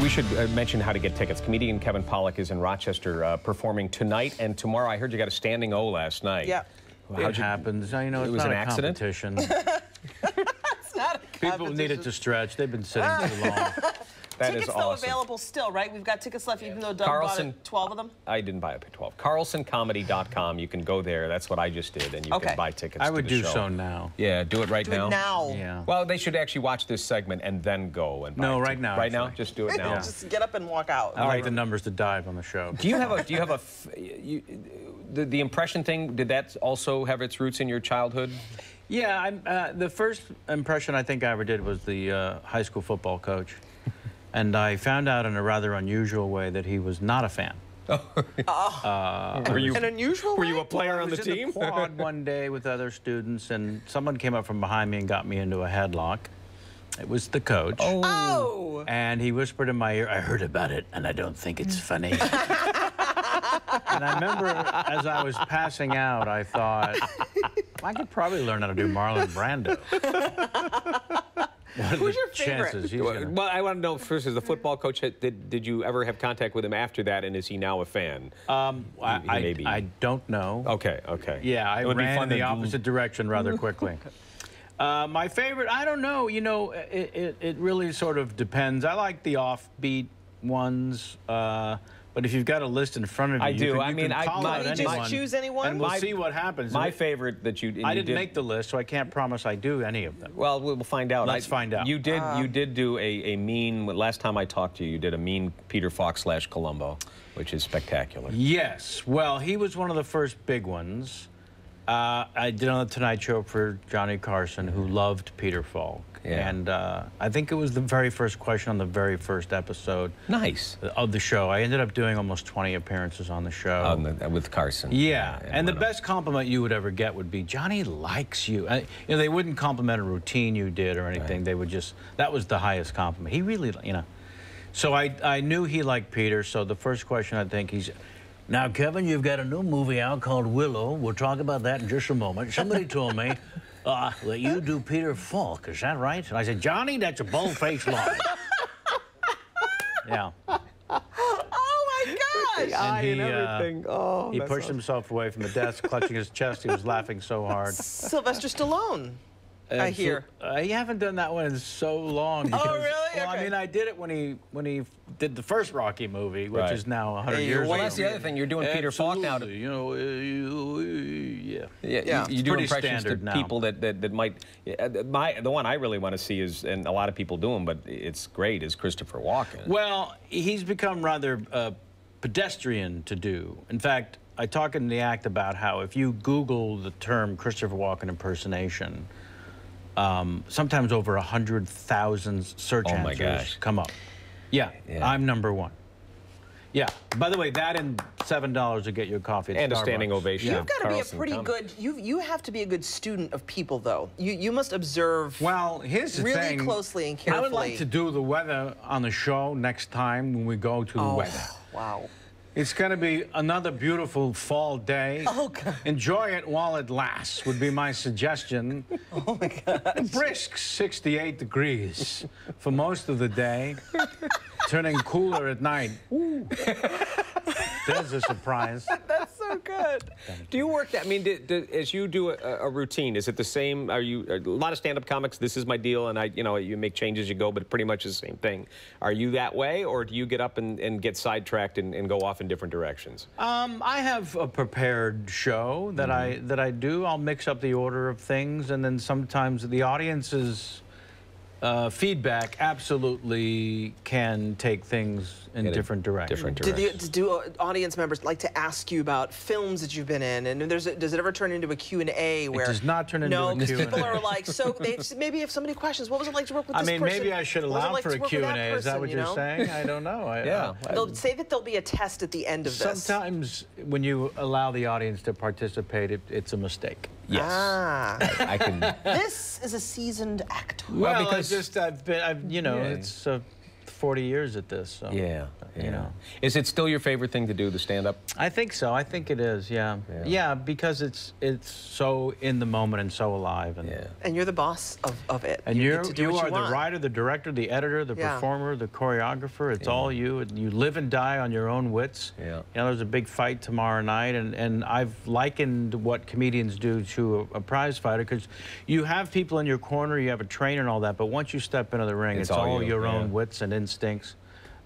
We should mention how to get tickets. Comedian Kevin Pollak is in Rochester performing tonight and tomorrow. I heard you got a standing O last night. Yeah. Well, it happens. You know, it's was not an a accident? competition. It's not a competition. People needed to stretch. They've been sitting too long. That Tickets, is though, awesome. available still, right? We've got tickets left, even though Doug Carlson, bought 12 of them? I didn't buy up 12. CarlsonComedy.com. You can go there. That's what I just did, and you can buy tickets I would to the do show. so now. Yeah, do it right Do now. it now. Yeah. Well, they should actually watch this segment and then go and buy No, it. right now, Right now? actually. Just do it now. Yeah. Just get up and walk out. I like the numbers to dive on the show. Do you have the impression thing, did that also have its roots in your childhood? Yeah, the first impression I think I ever did was the high school football coach. And I found out in a rather unusual way that he was not a fan. Were you, An unusual were way? you a player on the I was team? in the quad one day with other students, and someone came up from behind me and got me into a headlock. It was the coach. Oh! And he whispered in my ear, "I heard about it, and I don't think it's funny." And I remember as I was passing out, I thought, I could probably learn how to do Marlon Brando. Who's your favorite? Well, I want to know first, as the football coach, did you ever have contact with him after that, and is he now a fan? I don't know. Okay, okay. Yeah, I It would be ran fun in the to- opposite direction rather quickly. My favorite, I don't know. You know, it really sort of depends. I like the offbeat ones. But if you've got a list in front of you, I do. You can, I mean, call out you anyone, just choose anyone? and we'll see what happens. My favorite that I didn't make the list, so I can't promise I do any of them. Well, we'll find out. Let's find out. You did do a mean. Last time I talked to you, you did a mean Peter Falk / Columbo, which is spectacular. Yes. Well, he was one of the first big ones. I did on the Tonight Show for Johnny Carson, who loved Peter Falk. Yeah. And I think it was the very first question on the very first episode. Nice. Of the show. I ended up doing almost 20 appearances on the show. With Carson. Yeah. And the best compliment you would ever get would be, "Johnny likes you." You know, they wouldn't compliment a routine you did or anything. Right. They would just, that was the highest compliment. He really, you know. So I knew he liked Peter, so the first question I think he's, "Now, Kevin, you've got a new movie out called Willow. We'll talk about that in just a moment. Somebody told me that you do Peter Falk. Is that right?" And I said, "Johnny, that's a bold-faced lie." Yeah. Oh, my gosh! And everything. Oh, he pushed himself away from the desk, clutching his chest. He was laughing so hard. Sylvester Stallone, I hear. I haven't done that one in so long. Because, really? Well, Okay. I mean, I did it when he did the first Rocky movie, which is now 100 years ago. Well, that's the other thing. You're doing Peter Falk now. You know, yeah. You do pretty impressions to standard now. people that might. The one I really want to see is, and a lot of people do them, but it's great, is Christopher Walken. Well, he's become rather pedestrian to do. In fact, I talk in the act about how if you Google the term Christopher Walken impersonation, sometimes over 100,000 search answers come up. Yeah, I'm #1. Yeah. By the way, that and $7 to get you a coffee at and Starbucks. A standing ovation. You've got to be a Carlson pretty good. You have to be a good student of people, though. You must observe. Well, here's the really thing. closely and carefully. I would like to do the weather on the show next time when we go to the weather. Wow. It's going to be another beautiful fall day. Oh, God. Enjoy it while it lasts would be my suggestion. Oh, my God. Brisk 68 degrees for most of the day, turning cooler at night. Ooh. There's a surprise. That's so good. Do you work that? I mean, as you do a routine, is it the same? Are you a lot of stand-up comics? This is my deal, and you make changes, you go, but pretty much the same thing. Are you that way, or do you get up and get sidetracked and go off in different directions? I have a prepared show that I do. I'll mix up the order of things, and then sometimes the audience's feedback absolutely can take things in different directions. Do audience members like to ask you about films that you've been in? And does it ever turn into a Q&A where... It does not turn into a Q&A. No, because people are like, so maybe if somebody questions, what was it like to work with this person? I mean, maybe I should allow for a Q&A. Is that what you're saying? I don't know. Yeah. They'll say that there'll be a test at the end of this. Sometimes when you allow the audience to participate, it's a mistake. Yes. Ah. I can... This is a seasoned actor. Well, because I've you know, it's 40 years at this. So, Yeah, you know. Is it still your favorite thing to do, the stand-up? I think so. I think it is. Yeah. Yeah, because it's so in the moment and so alive. And, and you're the boss of it. And you you are the writer, the director, the editor, the performer, the choreographer. It's all you. And you live and die on your own wits. Yeah. You know, there's a big fight tomorrow night, and I've likened what comedians do to a prize fighter, because you have people in your corner, you have a trainer and all that, but once you step into the ring, it's all your own wits and instincts.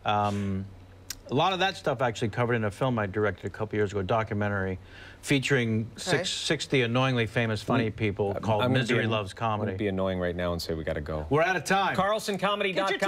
A lot of that stuff actually covered in a film I directed a couple years ago, a documentary featuring 60 annoyingly famous funny people called Misery Loves Comedy. I'm going to be annoying right now and say we got to go. We're out of time. CarlsonComedy.com.